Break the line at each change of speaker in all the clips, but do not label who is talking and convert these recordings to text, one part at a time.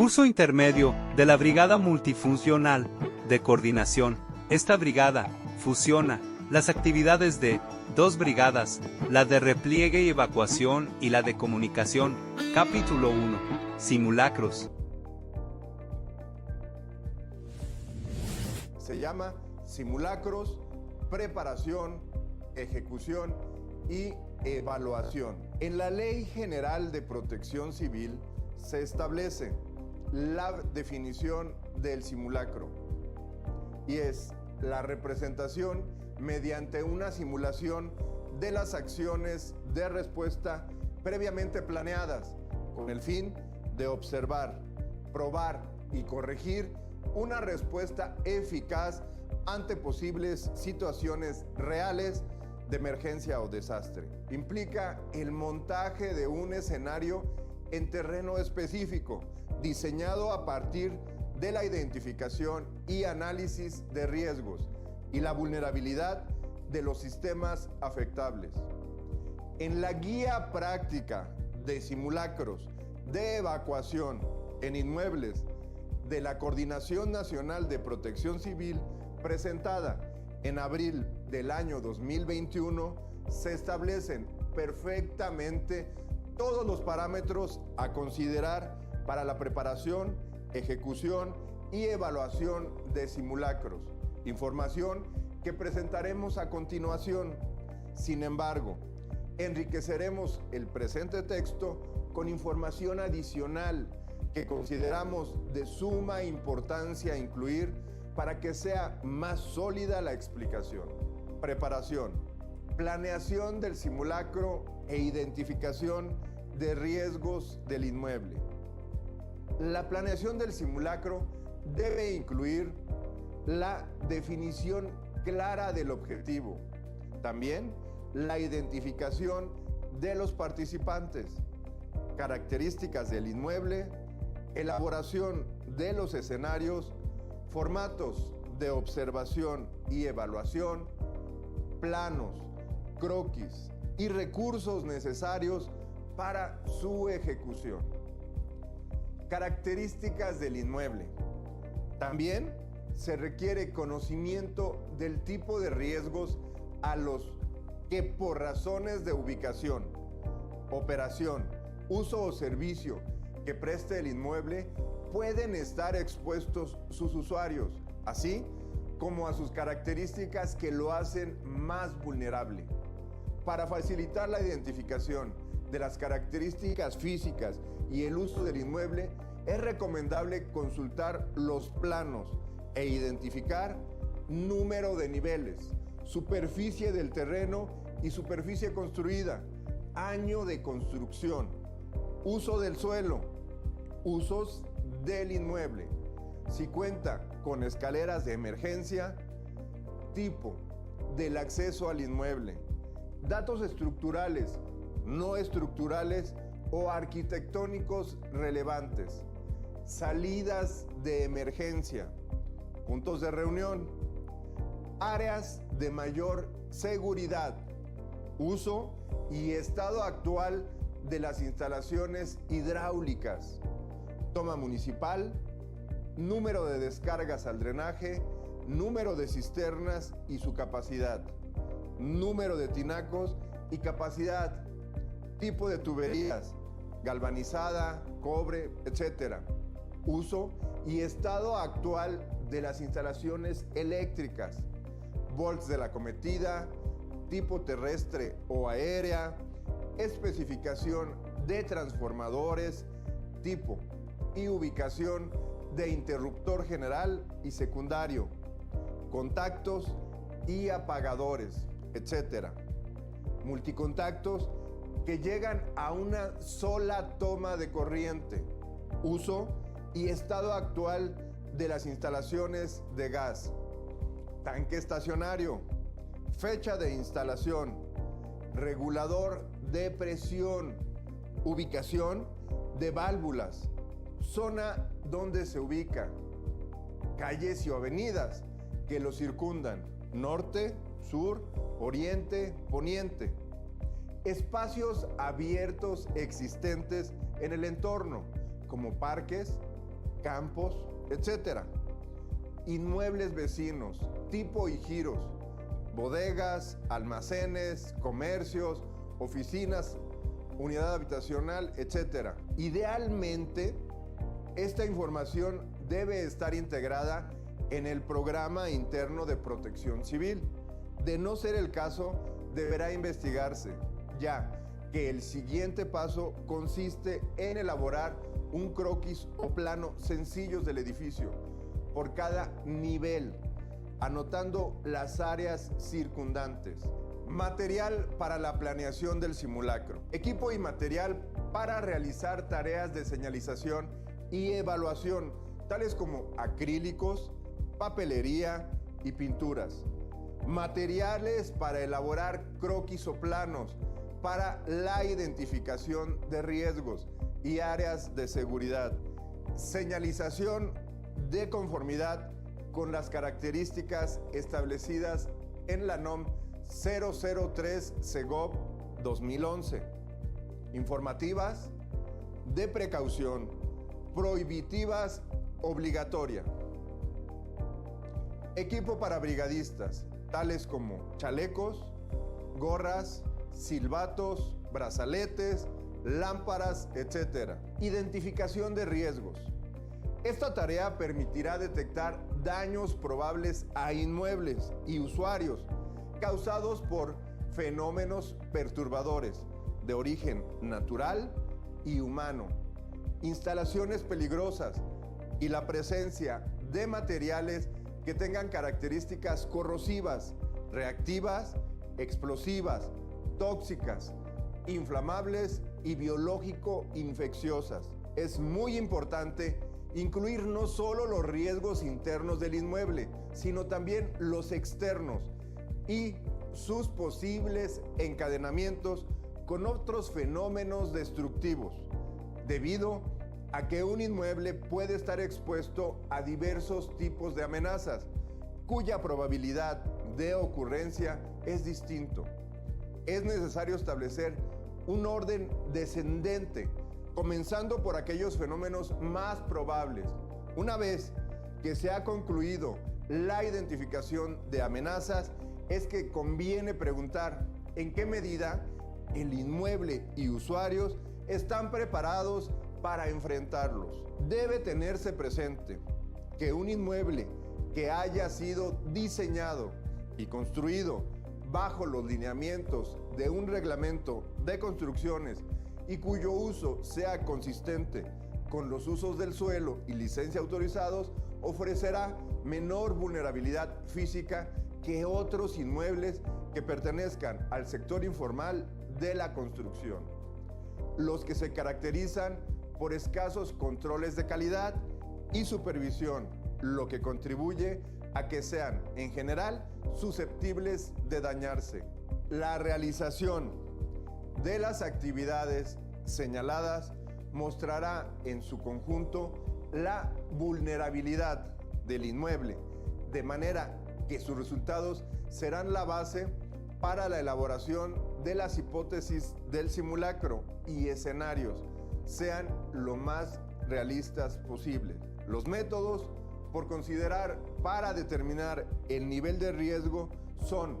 Curso intermedio de la Brigada Multifuncional de Coordinación. Esta brigada fusiona las actividades de dos brigadas, la de repliegue y evacuación y la de comunicación. Capítulo 1. Simulacros.
Se llama simulacros, preparación, ejecución y evaluación. En la Ley General de Protección Civil se establece la definición del simulacro y es la representación mediante una simulación de las acciones de respuesta previamente planeadas con el fin de observar, probar y corregir una respuesta eficaz ante posibles situaciones reales de emergencia o desastre. Implica el montaje de un escenario en terreno específico, diseñado a partir de la identificación y análisis de riesgos y la vulnerabilidad de los sistemas afectables. En la guía práctica de simulacros de evacuación en inmuebles de la Coordinación Nacional de Protección Civil, presentada en abril del año 2021, se establecen perfectamente todos los parámetros a considerar para la preparación, ejecución y evaluación de simulacros. Información que presentaremos a continuación. Sin embargo, enriqueceremos el presente texto con información adicional que consideramos de suma importancia incluir para que sea más sólida la explicación. Preparación, planeación del simulacro e identificación de riesgos del inmueble. La planeación del simulacro debe incluir la definición clara del objetivo, también la identificación de los participantes, características del inmueble, elaboración de los escenarios, formatos de observación y evaluación, planos, croquis y recursos necesarios para su ejecución. Características del inmueble. También se requiere conocimiento del tipo de riesgos a los que por razones de ubicación, operación, uso o servicio que preste el inmueble pueden estar expuestos sus usuarios, así como a sus características que lo hacen más vulnerable. Para facilitar la identificación de las características físicas y el uso del inmueble, es recomendable consultar los planos e identificar número de niveles, superficie del terreno y superficie construida, año de construcción, uso del suelo, usos del inmueble, si cuenta con escaleras de emergencia, tipo del acceso al inmueble, datos estructurales, no estructurales o arquitectónicos relevantes, salidas de emergencia, puntos de reunión, áreas de mayor seguridad, uso y estado actual de las instalaciones hidráulicas, toma municipal, número de descargas al drenaje, número de cisternas y su capacidad, número de tinacos y capacidad, tipo de tuberías, galvanizada, cobre, etc. Uso y estado actual de las instalaciones eléctricas, volts de la cometida, tipo terrestre o aérea, especificación de transformadores, tipo y ubicación de interruptor general y secundario, contactos y apagadores, etc. Multicontactos que llegan a una sola toma de corriente, uso y estado actual de las instalaciones de gas, tanque estacionario, fecha de instalación, regulador de presión, ubicación de válvulas, zona donde se ubica, calles y avenidas que lo circundan, norte, sur, oriente, poniente, espacios abiertos existentes en el entorno, como parques, campos, etc. Inmuebles vecinos, tipo y giros, bodegas, almacenes, comercios, oficinas, unidad habitacional, etc. Idealmente, esta información debe estar integrada en el programa interno de protección civil. De no ser el caso, deberá investigarse, ya que el siguiente paso consiste en elaborar un croquis o plano sencillos del edificio por cada nivel, anotando las áreas circundantes. Material para la planeación del simulacro. Equipo y material para realizar tareas de señalización y evaluación, tales como acrílicos, papelería y pinturas. Materiales para elaborar croquis o planos para la identificación de riesgos y áreas de seguridad. Señalización de conformidad con las características establecidas en la NOM 003 Segov 2011. Informativas, de precaución, prohibitivas, obligatoria. Equipo para brigadistas, tales como chalecos, gorras, silbatos, brazaletes, lámparas, etc. Identificación de riesgos. Esta tarea permitirá detectar daños probables a inmuebles y usuarios causados por fenómenos perturbadores de origen natural y humano, instalaciones peligrosas y la presencia de materiales que tengan características corrosivas, reactivas, explosivas, tóxicas, inflamables y biológico-infecciosas. Es muy importante incluir no solo los riesgos internos del inmueble, sino también los externos y sus posibles encadenamientos con otros fenómenos destructivos, debido a que un inmueble puede estar expuesto a diversos tipos de amenazas, cuya probabilidad de ocurrencia es distinto. Es necesario establecer un orden descendente, comenzando por aquellos fenómenos más probables. Una vez que se ha concluido la identificación de amenazas, es que conviene preguntar en qué medida el inmueble y usuarios están preparados para enfrentarlos. Debe tenerse presente que un inmueble que haya sido diseñado y construido bajo los lineamientos de un reglamento de construcciones y cuyo uso sea consistente con los usos del suelo y licencia autorizados, ofrecerá menor vulnerabilidad física que otros inmuebles que pertenezcan al sector informal de la construcción, los que se caracterizan por escasos controles de calidad y supervisión, lo que contribuye a que sean, en general, susceptibles de dañarse. La realización de las actividades señaladas mostrará en su conjunto la vulnerabilidad del inmueble, de manera que sus resultados serán la base para la elaboración de las hipótesis del simulacro y escenarios sean lo más realistas posible. Los métodos por considerar para determinar el nivel de riesgo son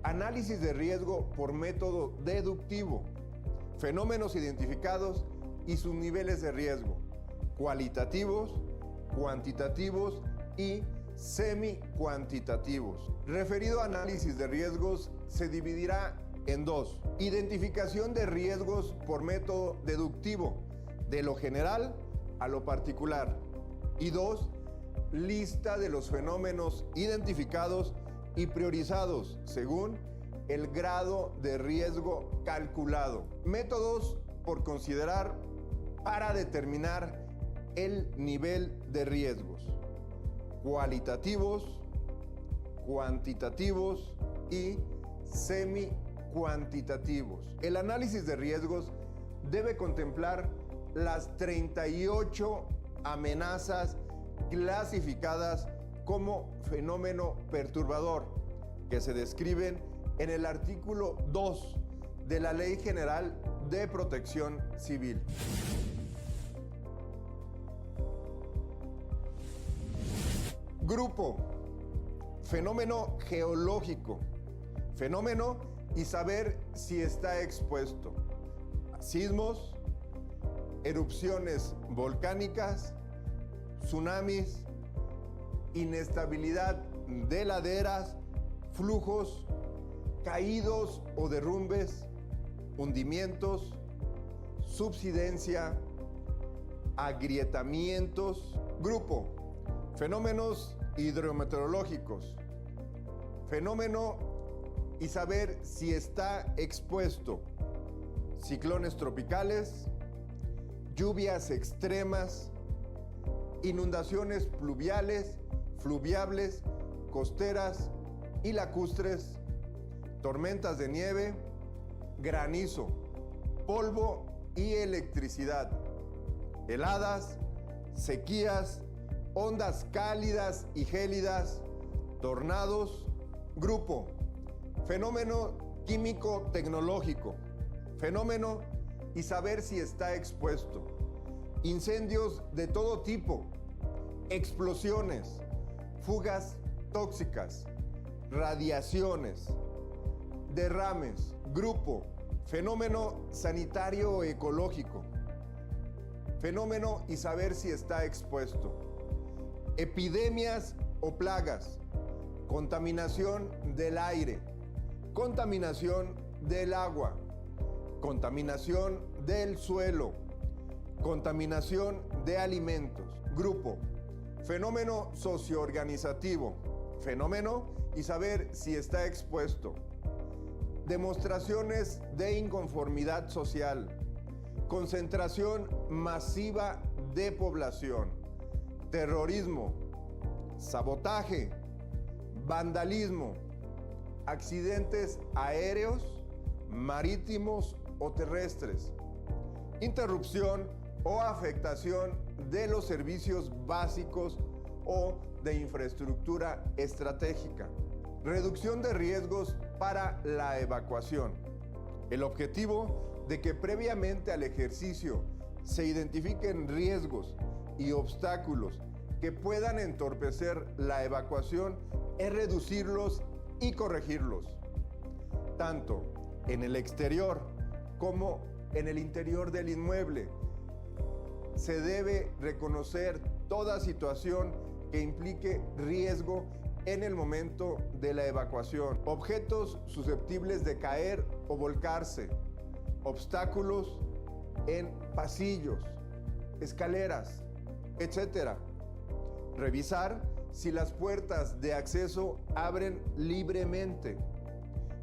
análisis de riesgo por método deductivo, fenómenos identificados y sus niveles de riesgo, cualitativos, cuantitativos y semi-cuantitativos. Referido a análisis de riesgos, se dividirá en dos: identificación de riesgos por método deductivo, de lo general a lo particular, y dos, lista de los fenómenos identificados y priorizados según el grado de riesgo calculado. Métodos por considerar para determinar el nivel de riesgos: cualitativos, cuantitativos y semi-cuantitativos. El análisis de riesgos debe contemplar las 38 amenazas clasificadas como fenómeno perturbador que se describen en el artículo 2 de la Ley General de Protección Civil. Grupo, fenómeno geológico. Fenómeno y saber si está expuesto a sismos, erupciones volcánicas, tsunamis, inestabilidad de laderas, flujos, caídos o derrumbes, hundimientos, subsidencia, agrietamientos. Grupo, fenómenos hidrometeorológicos. Fenómeno y saber si está expuesto ciclones tropicales, lluvias extremas, inundaciones pluviales, fluviales, costeras y lacustres, tormentas de nieve, granizo, polvo y electricidad, heladas, sequías, ondas cálidas y gélidas, tornados. Grupo, fenómeno químico tecnológico. Fenómeno y saber si está expuesto. Incendios de todo tipo, explosiones, fugas tóxicas, radiaciones, derrames. Grupo, fenómeno sanitario ecológico. Fenómeno y saber si está expuesto. Epidemias o plagas, contaminación del aire, contaminación del agua, contaminación del suelo, contaminación de alimentos. Grupo, fenómeno socioorganizativo. Fenómeno y saber si está expuesto. Demostraciones de inconformidad social. Concentración masiva de población. Terrorismo. Sabotaje. Vandalismo. Accidentes aéreos, marítimos o terrestres. Interrupción o afectación de los servicios básicos o de infraestructura estratégica. Reducción de riesgos para la evacuación. El objetivo de que previamente al ejercicio se identifiquen riesgos y obstáculos que puedan entorpecer la evacuación es reducirlos y corregirlos, tanto en el exterior como en el interior del inmueble. Se debe reconocer toda situación que implique riesgo en el momento de la evacuación. Objetos susceptibles de caer o volcarse, obstáculos en pasillos, escaleras, etc. Revisar si las puertas de acceso abren libremente.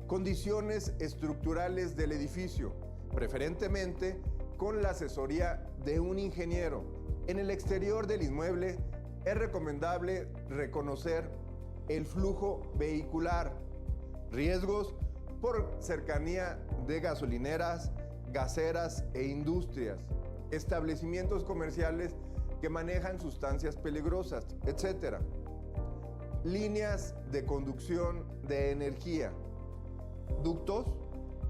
Condiciones estructurales del edificio, preferentemente con la asesoría de un ingeniero. En el exterior del inmueble es recomendable reconocer el flujo vehicular, riesgos por cercanía de gasolineras, gaseras e industrias, establecimientos comerciales que manejan sustancias peligrosas, etc. Líneas de conducción de energía, ductos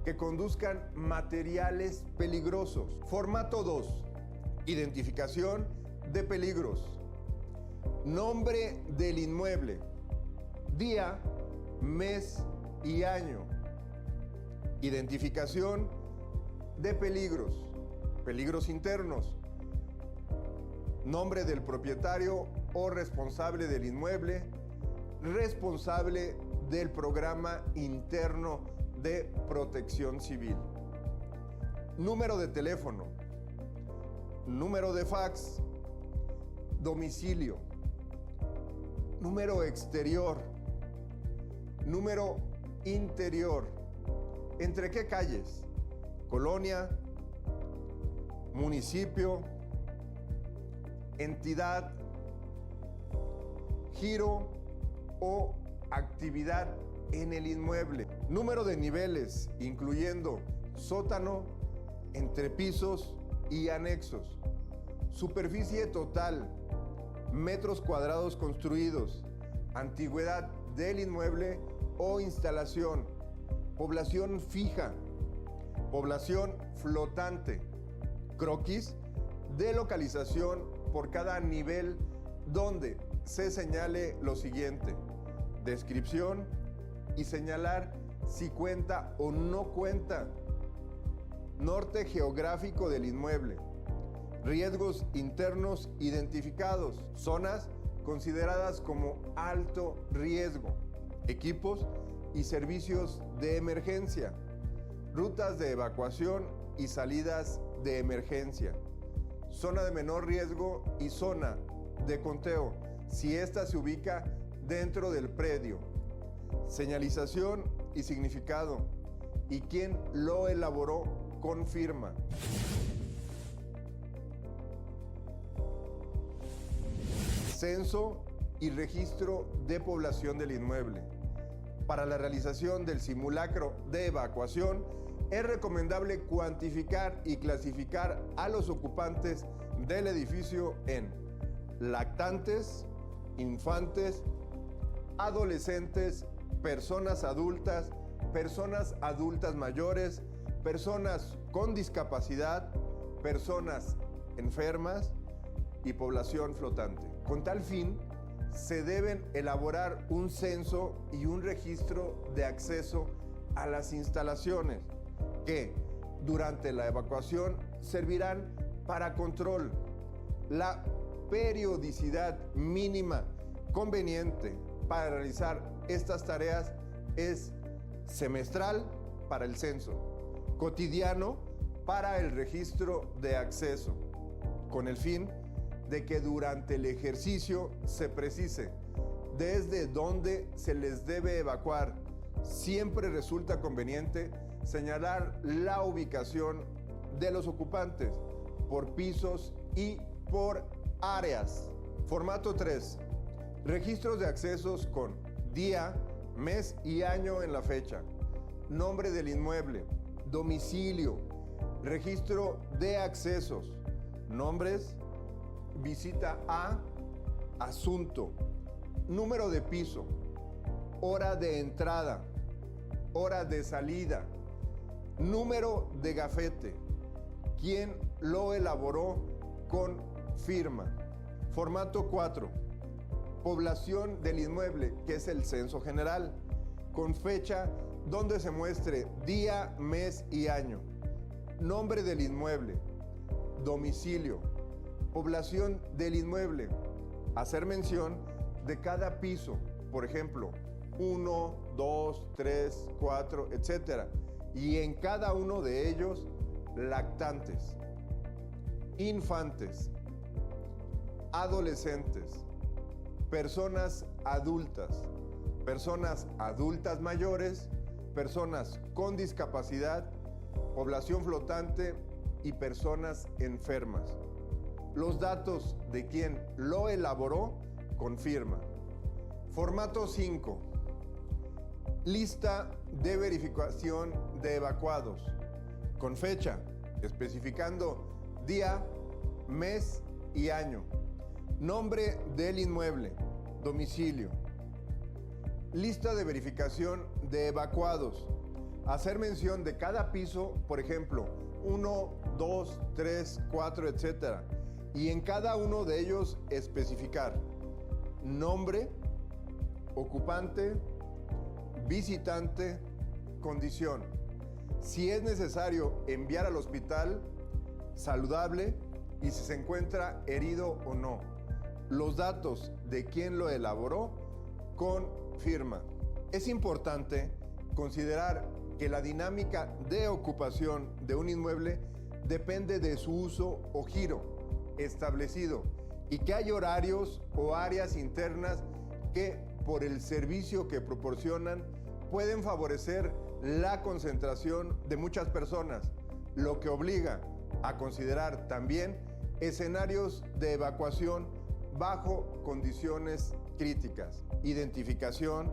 que conduzcan materiales peligrosos. Formato 2. Identificación de peligros. Nombre del inmueble. Día, mes y año. Identificación de peligros. Peligros internos. Nombre del propietario o responsable del inmueble. Responsable del programa interno de protección civil. Número de teléfono. Número de fax. Domicilio. Número exterior. Número interior. ¿Entre qué calles? Colonia, municipio, entidad, giro o actividad en el inmueble. Número de niveles, incluyendo sótano, entrepisos y anexos. Superficie total, metros cuadrados construidos, antigüedad del inmueble o instalación, población fija, población flotante, croquis de localización por cada nivel donde se señale lo siguiente: descripción y señalar si cuenta o no cuenta. Norte geográfico del inmueble. Riesgos internos identificados. Zonas consideradas como alto riesgo. Equipos y servicios de emergencia. Rutas de evacuación y salidas de emergencia. Zona de menor riesgo y zona de conteo, si ésta se ubica dentro del predio. Señalización y significado. Y quien lo elaboró con firma. Censo y registro de población del inmueble. Para la realización del simulacro de evacuación, es recomendable cuantificar y clasificar a los ocupantes del edificio en lactantes, infantes, adolescentes, personas adultas mayores, personas con discapacidad, personas enfermas y población flotante. Con tal fin, se deben elaborar un censo y un registro de acceso a las instalaciones que durante la evacuación servirán para control. La periodicidad mínima conveniente para realizar estas tareas es semestral para el censo, cotidiano para el registro de acceso, con el fin de que durante el ejercicio se precise desde dónde se les debe evacuar. Siempre resulta conveniente señalar la ubicación de los ocupantes por pisos y por áreas. Formato 3. Registros de accesos con día, mes y año en la fecha. Nombre del inmueble, domicilio, registro de accesos, nombres, visita a, asunto, número de piso, hora de entrada, hora de salida, número de gafete, quién lo elaboró con firma. Formato 4. Población del inmueble, que es el censo general, con fecha donde se muestre día, mes y año. Nombre del inmueble, domicilio, población del inmueble. Hacer mención de cada piso, por ejemplo, 1, 2, 3, 4, etc. Y en cada uno de ellos, lactantes, infantes, adolescentes, personas adultas mayores, personas con discapacidad, población flotante y personas enfermas. Los datos de quien lo elaboró con firma. Formato 5. Lista de verificación de evacuados, con fecha, especificando día, mes y año. Nombre del inmueble, domicilio. Lista de verificación de evacuados. Hacer mención de cada piso, por ejemplo, 1, 2, 3, 4, etc. Y en cada uno de ellos especificar nombre, ocupante, visitante, condición. Si es necesario enviar al hospital, saludable y si se encuentra herido o no. Los datos de quien lo elaboró con firma. Es importante considerar que la dinámica de ocupación de un inmueble depende de su uso o giro establecido y que hay horarios o áreas internas que, por el servicio que proporcionan, pueden favorecer la concentración de muchas personas, lo que obliga a considerar también escenarios de evacuación bajo condiciones críticas. Identificación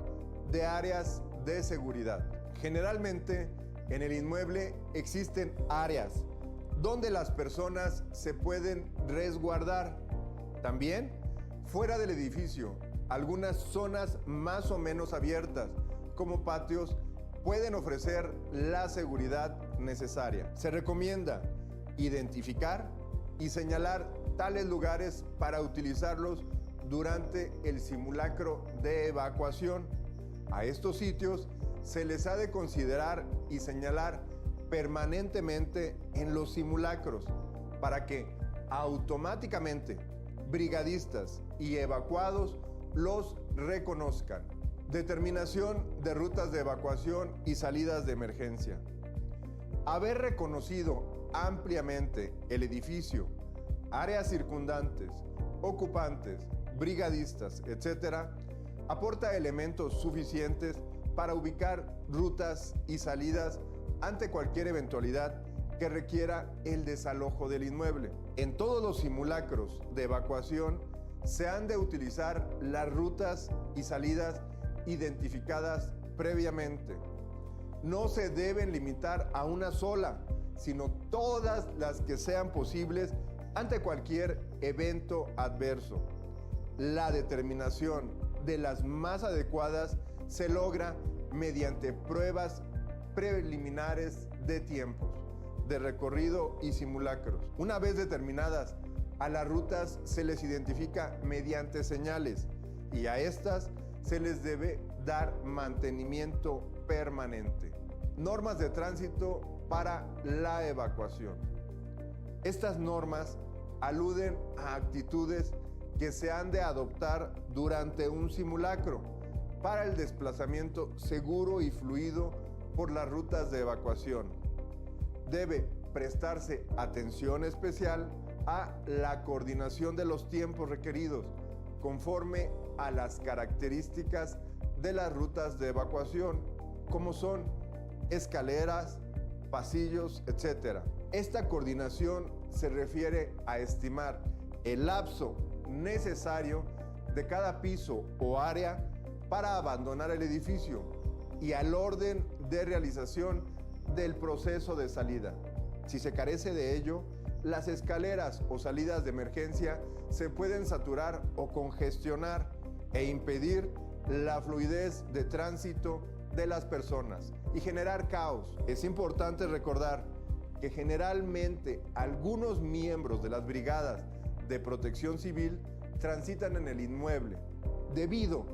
de áreas de seguridad. Generalmente, en el inmueble existen áreas donde las personas se pueden resguardar. También, fuera del edificio, algunas zonas más o menos abiertas, como patios, pueden ofrecer la seguridad necesaria. Se recomienda identificar y señalar tales lugares para utilizarlos durante el simulacro de evacuación. A estos sitios se les ha de considerar y señalar permanentemente en los simulacros para que automáticamente brigadistas y evacuados los reconozcan. Determinación de rutas de evacuación y salidas de emergencia. Haber reconocido ampliamente el edificio, áreas circundantes, ocupantes, brigadistas, etc., aporta elementos suficientes para ubicar rutas y salidas ante cualquier eventualidad que requiera el desalojo del inmueble. En todos los simulacros de evacuación se han de utilizar las rutas y salidas identificadas previamente. No se deben limitar a una sola, sino todas las que sean posibles ante cualquier evento adverso. La determinación de las más adecuadas se logra mediante pruebas preliminares de tiempos, de recorrido y simulacros. Una vez determinadas, a las rutas se les identifica mediante señales y a estas se les debe dar mantenimiento permanente. Normas de tránsito para la evacuación. Estas normas aluden a actitudes que se han de adoptar durante un simulacro para el desplazamiento seguro y fluido por las rutas de evacuación. Debe prestarse atención especial a la coordinación de los tiempos requeridos conforme a las características de las rutas de evacuación, como son escaleras, pasillos, etc. Esta coordinación se refiere a estimar el lapso necesario de cada piso o área para abandonar el edificio y al orden de realización del proceso de salida. Si se carece de ello, las escaleras o salidas de emergencia se pueden saturar o congestionar e impedir la fluidez de tránsito de las personas y generar caos. Es importante recordar que generalmente algunos miembros de las brigadas de protección civil transitan en el inmueble debido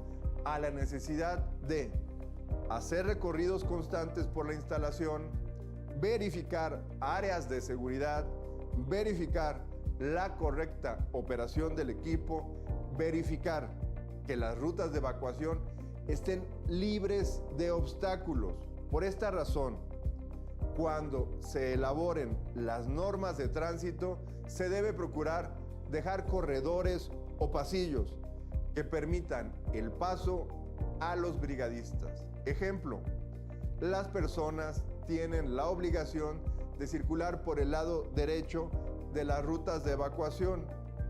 a la necesidad de hacer recorridos constantes por la instalación, verificar áreas de seguridad, verificar la correcta operación del equipo, verificar que las rutas de evacuación estén libres de obstáculos. Por esta razón, cuando se elaboren las normas de tránsito, se debe procurar dejar corredores o pasillos que permitan el paso a los brigadistas. Ejemplo, las personas tienen la obligación de circular por el lado derecho de las rutas de evacuación,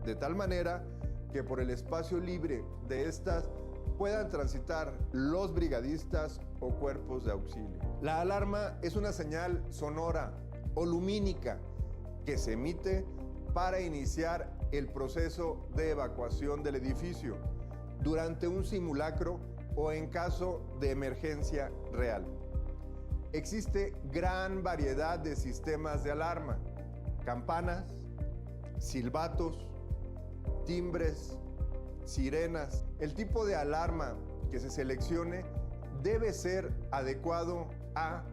de tal manera que por el espacio libre de estas puedan transitar los brigadistas o cuerpos de auxilio. La alarma es una señal sonora o lumínica que se emite para iniciar el proceso de evacuación del edificio durante un simulacro o en caso de emergencia real. Existe gran variedad de sistemas de alarma: campanas, silbatos, timbres, sirenas. El tipo de alarma que se seleccione debe ser adecuado a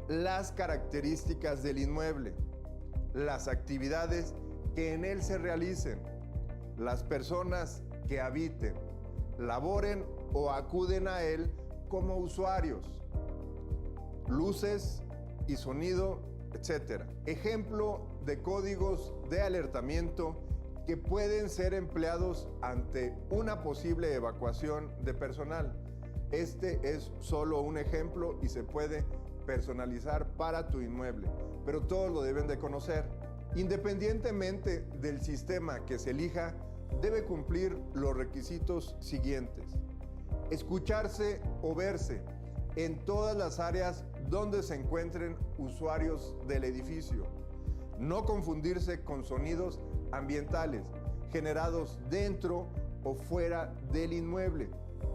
las características del inmueble, las actividades que en él se realicen, las personas que habiten, laboren o acuden a él como usuarios, luces y sonido, etc. Ejemplo de códigos de alertamiento que pueden ser empleados ante una posible evacuación de personal. Este es solo un ejemplo y se puede personalizar para tu inmueble, pero todos lo deben de conocer. Independientemente del sistema que se elija, debe cumplir los requisitos siguientes: escucharse o verse en todas las áreas donde se encuentren usuarios del edificio, no confundirse con sonidos ambientales generados dentro o fuera del inmueble.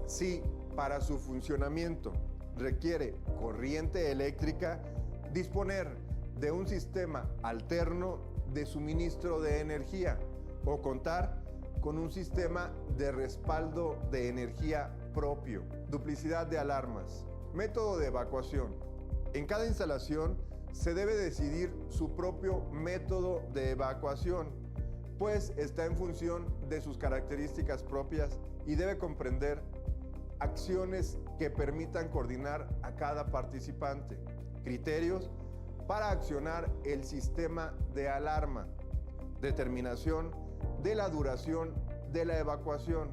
Si para su funcionamiento requiere corriente eléctrica, disponer de un sistema alterno de suministro de energía o contar con un sistema de respaldo de energía propio. Duplicidad de alarmas. Método de evacuación. En cada instalación se debe decidir su propio método de evacuación, pues está en función de sus características propias y debe comprender acciones que permitan coordinar a cada participante, criterios para accionar el sistema de alarma, determinación de la duración de la evacuación.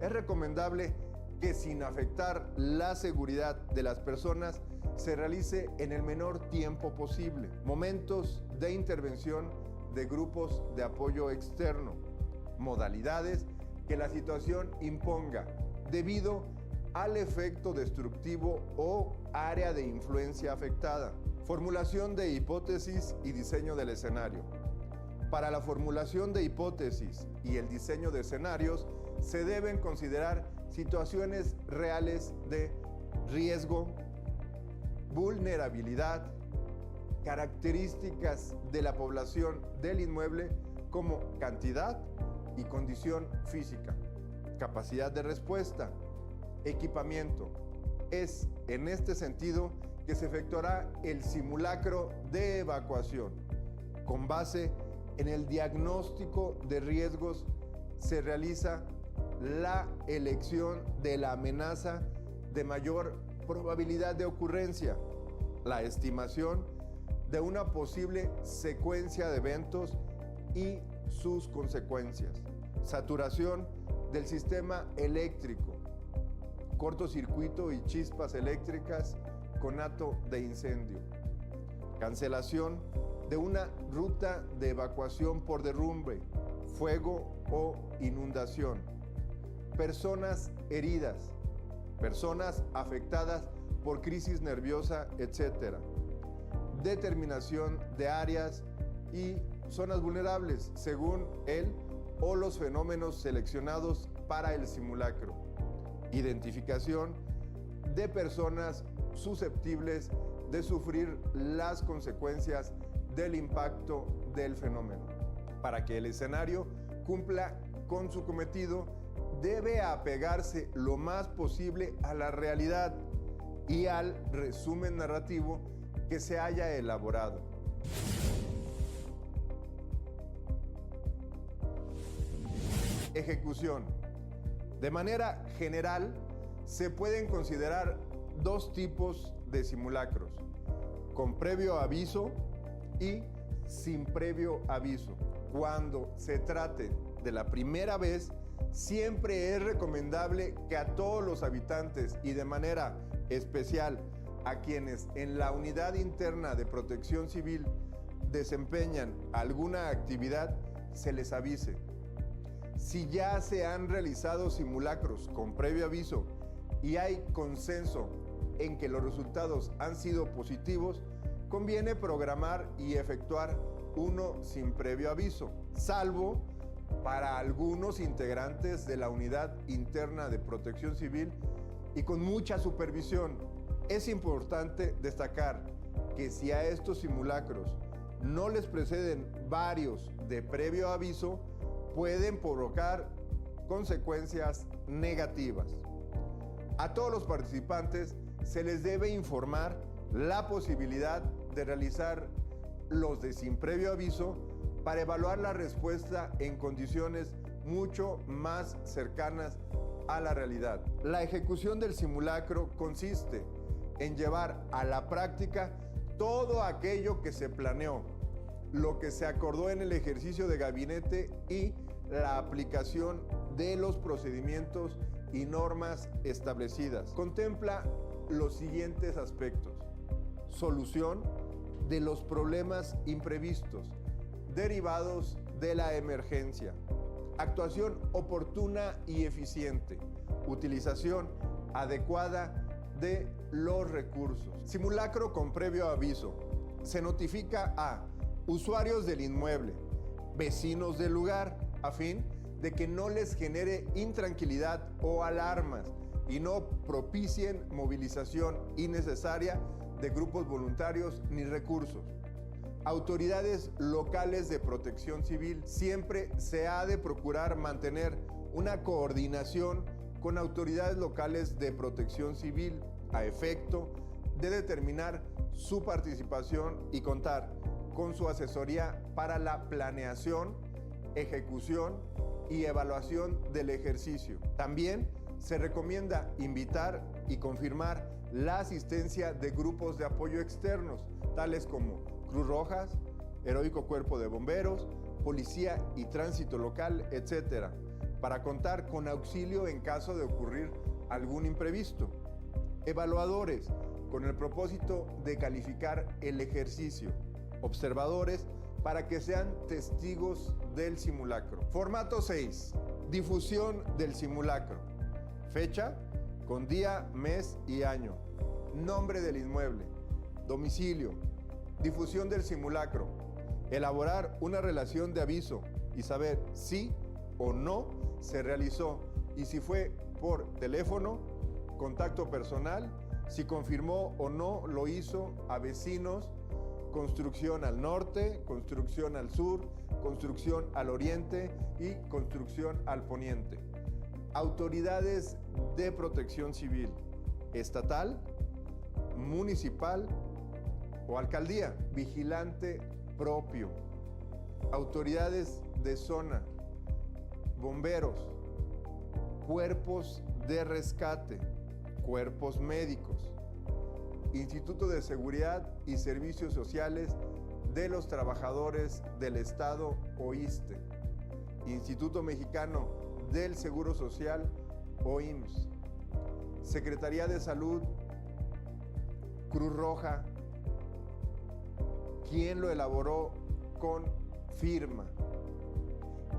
Es recomendable que sin afectar la seguridad de las personas se realice en el menor tiempo posible. Momentos de intervención de grupos de apoyo externo. Modalidades que la situación imponga debido al efecto destructivo o área de influencia afectada. Formulación de hipótesis y diseño del escenario. Para la formulación de hipótesis y el diseño de escenarios se deben considerar situaciones reales de riesgo, vulnerabilidad, características de la población del inmueble como cantidad y condición física, capacidad de respuesta, equipamiento. Es en este sentido que se efectuará el simulacro de evacuación. Con base en el diagnóstico de riesgos se realiza la elección de la amenaza de mayor probabilidad de ocurrencia, la estimación de una posible secuencia de eventos y sus consecuencias, saturación del sistema eléctrico, cortocircuito y chispas eléctricas, conato de incendio, cancelación de una ruta de evacuación por derrumbe, fuego o inundación, personas heridas, personas afectadas por crisis nerviosa, etc. Determinación de áreas y zonas vulnerables según él o los fenómenos seleccionados para el simulacro. Identificación de personas susceptibles de sufrir las consecuencias del impacto del fenómeno. Para que el escenario cumpla con su cometido, debe apegarse lo más posible a la realidad y al resumen narrativo que se haya elaborado. Ejecución. De manera general, se pueden considerar dos tipos de simulacros: con previo aviso y sin previo aviso. Cuando se trate de la primera vez, siempre es recomendable que a todos los habitantes y de manera especial a quienes en la unidad interna de protección civil desempeñan alguna actividad se les avise. Si ya se han realizado simulacros con previo aviso y hay consenso en que los resultados han sido positivos, conviene programar y efectuar uno sin previo aviso, salvo para algunos integrantes de la unidad interna de protección civil y con mucha supervisión. Es importante destacar que si a estos simulacros no les preceden varios de previo aviso, pueden provocar consecuencias negativas. A todos los participantes se les debe informar la posibilidad de realizar los de sin previo aviso para evaluar la respuesta en condiciones mucho más cercanas a la realidad. La ejecución del simulacro consiste en llevar a la práctica todo aquello que se planeó, lo que se acordó en el ejercicio de gabinete y la aplicación de los procedimientos y normas establecidas. Contempla los siguientes aspectos: solución de los problemas imprevistos derivados de la emergencia, actuación oportuna y eficiente, utilización adecuada de los recursos. Simulacro con previo aviso. Se notifica a usuarios del inmueble, vecinos del lugar, a fin de que no les genere intranquilidad o alarmas y no propicien movilización innecesaria de grupos voluntarios ni recursos. Autoridades locales de protección civil. Siempre se ha de procurar mantener una coordinación con autoridades locales de protección civil a efecto de determinar su participación y contar con su asesoría para la planeación, ejecución y evaluación del ejercicio. También se recomienda invitar y confirmar la asistencia de grupos de apoyo externos, tales como Cruz Roja, Heroico Cuerpo de Bomberos, Policía y Tránsito Local, etc., para contar con auxilio en caso de ocurrir algún imprevisto. Evaluadores, con el propósito de calificar el ejercicio. Observadores, para que sean testigos del simulacro. Formato 6. Difusión del simulacro. Fecha, con día, mes y año. Nombre del inmueble. Domicilio. Difusión del simulacro. Elaborar una relación de aviso y saber si o no se realizó y si fue por teléfono, contacto personal, si confirmó o no lo hizo a vecinos, construcción al norte, construcción al sur, construcción al oriente y construcción al poniente. Autoridades de protección civil, estatal, municipal o alcaldía, vigilante propio, autoridades de zona, bomberos, cuerpos de rescate, cuerpos médicos, Instituto de Seguridad y Servicios Sociales de los Trabajadores del Estado o ISSSTE, Instituto Mexicano del Seguro Social o IMSS, Secretaría de Salud, Cruz Roja, quien lo elaboró con firma.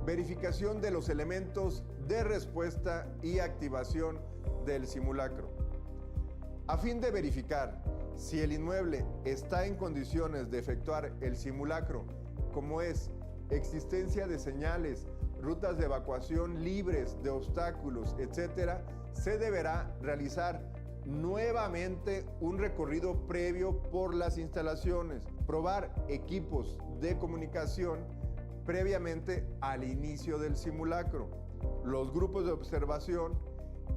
Verificación de los elementos de respuesta y activación del simulacro. A fin de verificar si el inmueble está en condiciones de efectuar el simulacro, como es existencia de señales, rutas de evacuación libres de obstáculos, etc., se deberá realizar nuevamente un recorrido previo por las instalaciones, probar equipos de comunicación previamente al inicio del simulacro. Los grupos de observación,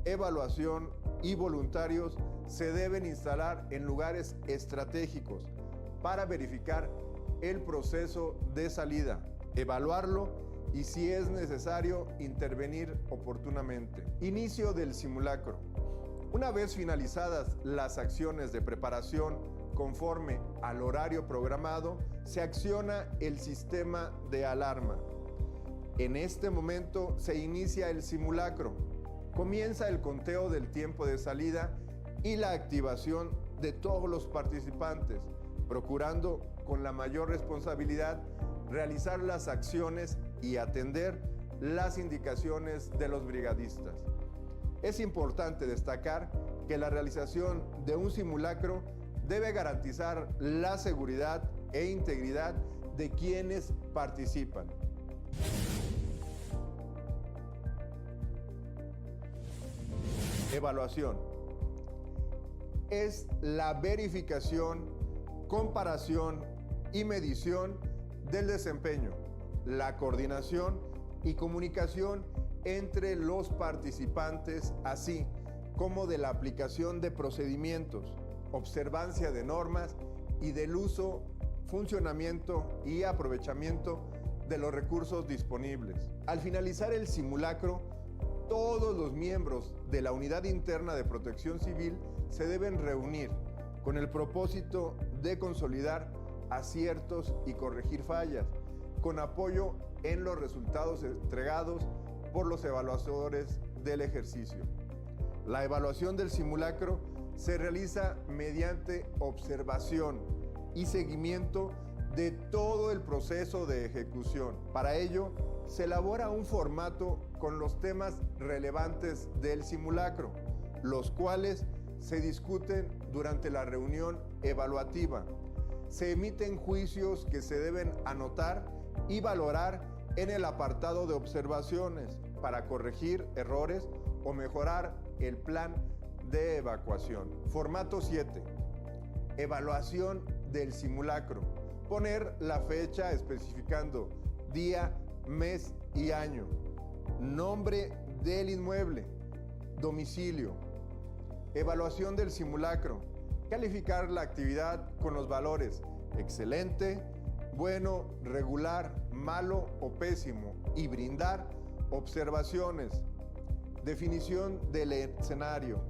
evaluación y voluntarios se deben instalar en lugares estratégicos para verificar el proceso de salida, evaluarlo y, si es necesario, intervenir oportunamente. Inicio del simulacro. Una vez finalizadas las acciones de preparación conforme al horario programado, se acciona el sistema de alarma. En este momento se inicia el simulacro. Comienza el conteo del tiempo de salida y la activación de todos los participantes, procurando con la mayor responsabilidad realizar las acciones y atender las indicaciones de los brigadistas. Es importante destacar que la realización de un simulacro debe garantizar la seguridad e integridad de quienes participan. Evaluación. Es la verificación, comparación y medición del desempeño, la coordinación y comunicación entre los participantes, así como de la aplicación de procedimientos, observancia de normas y del uso, funcionamiento y aprovechamiento de los recursos disponibles. Al finalizar el simulacro, todos los miembros de la Unidad Interna de Protección Civil se deben reunir con el propósito de consolidar aciertos y corregir fallas, con apoyo en los resultados entregados por los evaluadores del ejercicio. La evaluación del simulacro se realiza mediante observación y seguimiento de todo el proceso de ejecución. Para ello, se elabora un formato con los temas relevantes del simulacro, los cuales se discuten durante la reunión evaluativa. Se emiten juicios que se deben anotar y valorar en el apartado de observaciones para corregir errores o mejorar el plan de evacuación. Formato 7. Evaluación del simulacro. Poner la fecha especificando día, mes y año. Nombre del inmueble. Domicilio. Evaluación del simulacro. Calificar la actividad con los valores excelente, bueno, regular, malo o pésimo y brindar observaciones. Definición del escenario.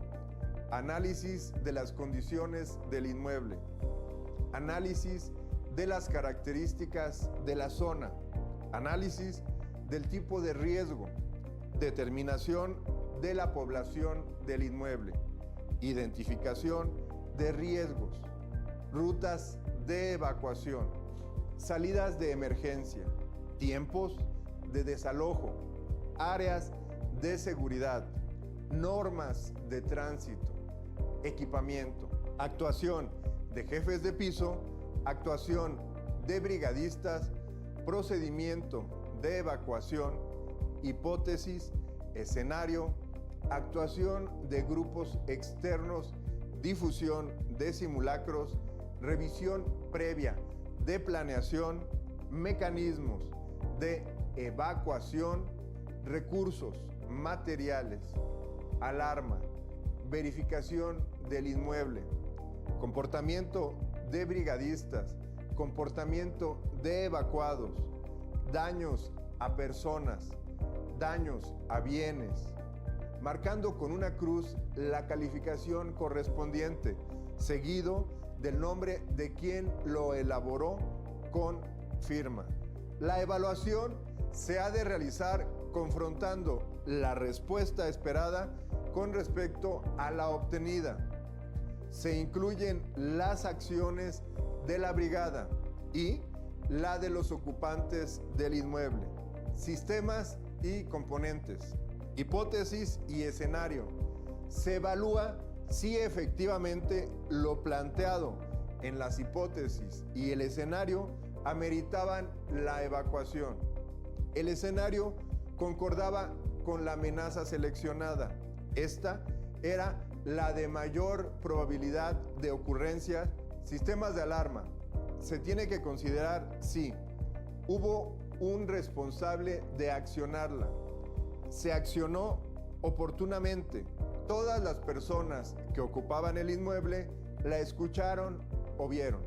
Análisis de las condiciones del inmueble. Análisis de las características de la zona. Análisis del tipo de riesgo. Determinación de la población del inmueble. Identificación de riesgos. Rutas de evacuación. Salidas de emergencia. Tiempos de desalojo. Áreas de seguridad. Normas de tránsito. Equipamiento. Actuación de jefes de piso. Actuación de brigadistas. Procedimiento de evacuación. Hipótesis. Escenario. Actuación de grupos externos. Difusión de simulacros. Revisión previa de planeación. Mecanismos de evacuación. Recursos materiales. Alarma. Verificación del inmueble. Comportamiento de brigadistas. Comportamiento de evacuados. Daños a personas. Daños a bienes. Marcando con una cruz la calificación correspondiente, seguido del nombre de quien lo elaboró con firma. La evaluación se ha de realizar confrontando la respuesta esperada con respecto a la obtenida. Se incluyen las acciones de la brigada y la de los ocupantes del inmueble. Sistemas y componentes. Hipótesis y escenario. Se evalúa si efectivamente lo planteado en las hipótesis y el escenario ameritaban la evacuación. El escenario concordaba con la amenaza seleccionada. Esta era la de mayor probabilidad de ocurrencia. Sistemas de alarma. Se tiene que considerar si hubo un responsable de accionarla. Se accionó oportunamente. Todas las personas que ocupaban el inmueble la escucharon o vieron.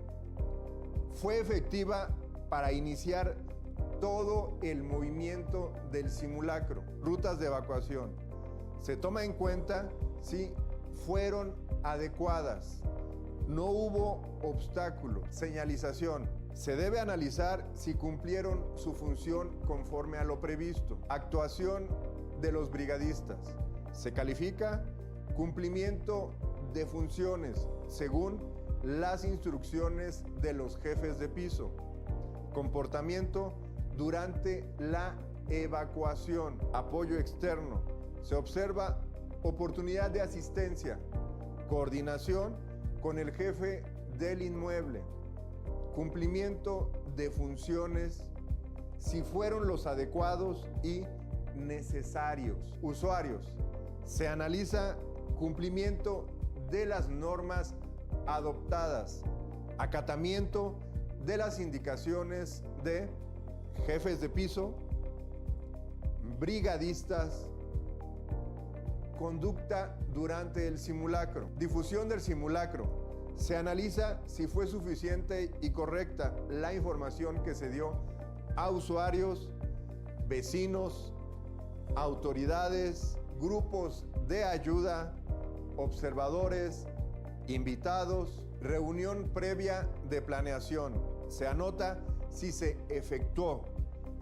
Fue efectiva para iniciar todo el movimiento del simulacro. Rutas de evacuación. Se toma en cuenta si fueron adecuadas. No hubo obstáculo. Señalización. Se debe analizar si cumplieron su función conforme a lo previsto. Actuación de los brigadistas. Se califica cumplimiento de funciones según las instrucciones de los jefes de piso. Comportamiento durante la evacuación. Apoyo externo. Se observa oportunidad de asistencia. Coordinación con el jefe del inmueble. Cumplimiento de funciones si fueron los adecuados y necesarios. Usuarios. Se analiza cumplimiento de las normas adoptadas. Acatamiento de las indicaciones de jefes de piso, brigadistas. Conducta durante el simulacro. Difusión del simulacro. Se analiza si fue suficiente y correcta la información que se dio a usuarios, vecinos, autoridades, grupos de ayuda, observadores, invitados. Reunión previa de planeación. Se anota si se efectuó.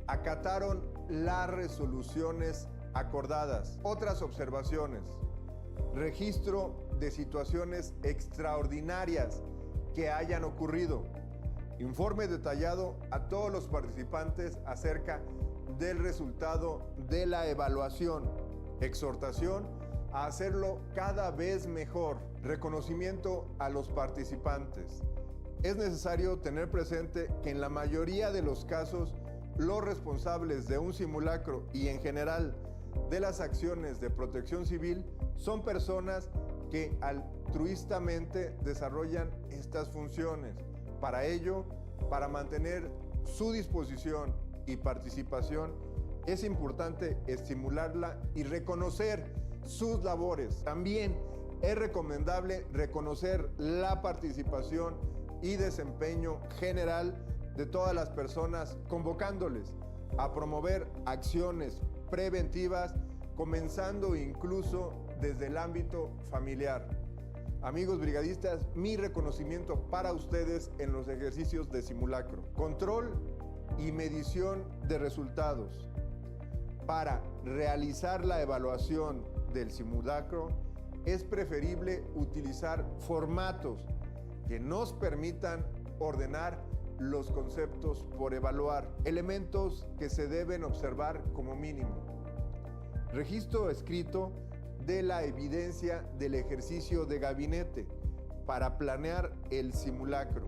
Acataron las resoluciones acordadas. Otras observaciones. Registro de situaciones extraordinarias que hayan ocurrido. Informe detallado a todos los participantes acerca del resultado de la evaluación. Exhortación a hacerlo cada vez mejor. Reconocimiento a los participantes. Es necesario tener presente que en la mayoría de los casos, los responsables de un simulacro y en general de las acciones de protección civil son personas que altruistamente desarrollan estas funciones. Para ello, Para mantener su disposición y participación, es importante estimularla y reconocer sus labores. También es recomendable reconocer la participación y desempeño general de todas las personas, convocándoles a promover acciones preventivas, comenzando incluso desde el ámbito familiar. Amigos brigadistas, mi reconocimiento para ustedes en los ejercicios de simulacro. Control y medición de resultados. Para realizar la evaluación del simulacro, es preferible utilizar formatos que nos permitan ordenar los conceptos por evaluar. Elementos que se deben observar como mínimo. Registro escrito de la evidencia del ejercicio de gabinete para planear el simulacro.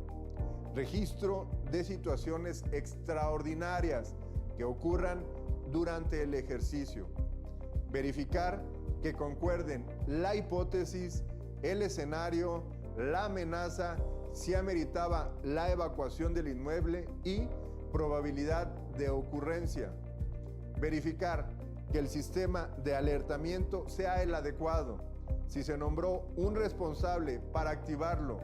Registro de situaciones extraordinarias que ocurran durante el ejercicio. Verificar que concuerden la hipótesis, el escenario, la amenaza, si ameritaba la evacuación del inmueble y probabilidad de ocurrencia. Verificar que el sistema de alertamiento sea el adecuado, si se nombró un responsable para activarlo,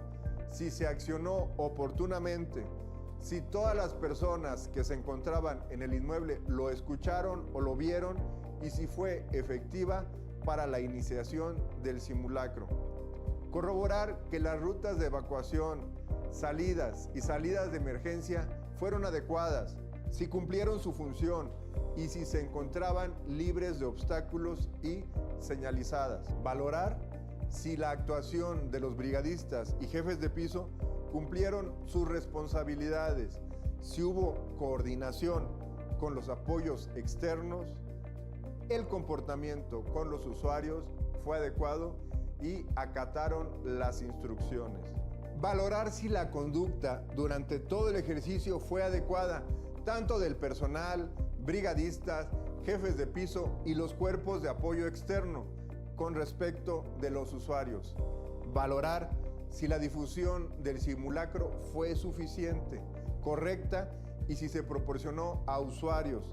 si se accionó oportunamente, si todas las personas que se encontraban en el inmueble lo escucharon o lo vieron y si fue efectiva para la iniciación del simulacro. Corroborar que las rutas de evacuación, salidas y salidas de emergencia fueron adecuadas, si cumplieron su función y si se encontraban libres de obstáculos y señalizadas. Valorar si la actuación de los brigadistas y jefes de piso cumplieron sus responsabilidades, si hubo coordinación con los apoyos externos, el comportamiento con los usuarios fue adecuado y acataron las instrucciones. Valorar si la conducta durante todo el ejercicio fue adecuada, tanto del personal, brigadistas, jefes de piso y los cuerpos de apoyo externo con respecto de los usuarios. Valorar si la difusión del simulacro fue suficiente, correcta y si se proporcionó a usuarios,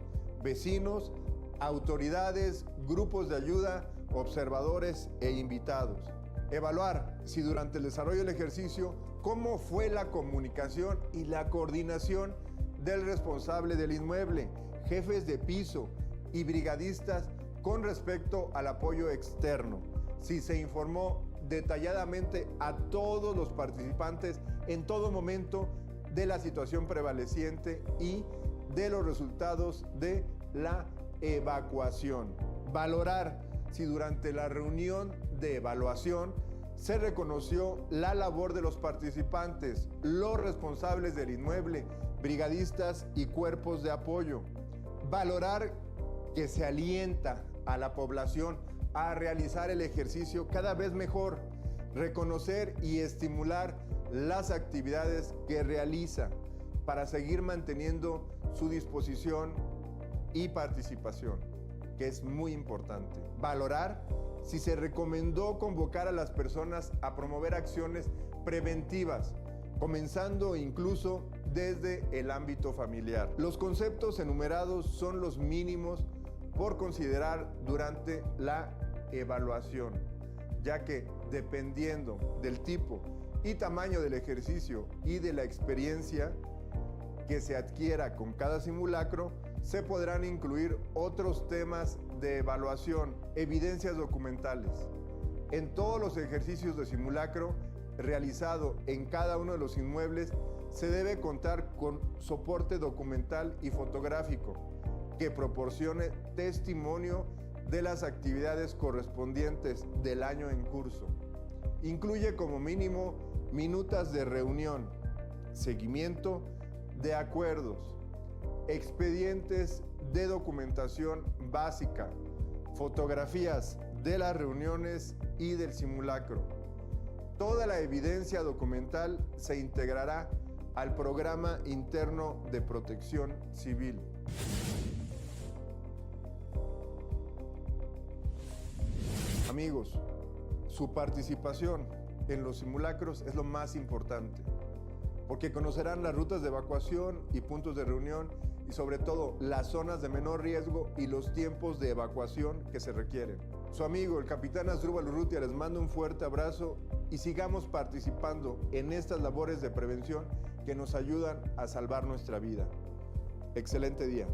vecinos, autoridades, grupos de ayuda, observadores e invitados. Evaluar si durante el desarrollo del ejercicio cómo fue la comunicación y la coordinación del responsable del inmueble, jefes de piso y brigadistas con respecto al apoyo externo. Si se informó detalladamente a todos los participantes en todo momento de la situación prevaleciente y de los resultados de la evacuación. Valorar si durante la reunión de evaluación se reconoció la labor de los participantes, los responsables del inmueble, brigadistas y cuerpos de apoyo. Valorar que se alienta a la población a realizar el ejercicio cada vez mejor. Reconocer y estimular las actividades que realiza para seguir manteniendo su disposición y participación, que es muy importante. Valorar si se recomendó convocar a las personas a promover acciones preventivas, comenzando incluso desde el ámbito familiar. Los conceptos enumerados son los mínimos por considerar durante la evaluación, ya que dependiendo del tipo y tamaño del ejercicio y de la experiencia que se adquiera con cada simulacro, se podrán incluir otros temas de evaluación, evidencias documentales. En todos los ejercicios de simulacro realizado en cada uno de los inmuebles se debe contar con soporte documental y fotográfico que proporcione testimonio de las actividades correspondientes del año en curso. Incluye como mínimo minutas de reunión, seguimiento de acuerdos, expedientes de documentación básica, fotografías de las reuniones y del simulacro. Toda la evidencia documental se integrará al programa interno de protección civil. Amigos, su participación en los simulacros es lo más importante, porque conocerán las rutas de evacuación y puntos de reunión y sobre todo las zonas de menor riesgo y los tiempos de evacuación que se requieren. Su amigo, el capitán Asdrúbal Urrutia, les manda un fuerte abrazo y sigamos participando en estas labores de prevención que nos ayudan a salvar nuestra vida. Excelente día.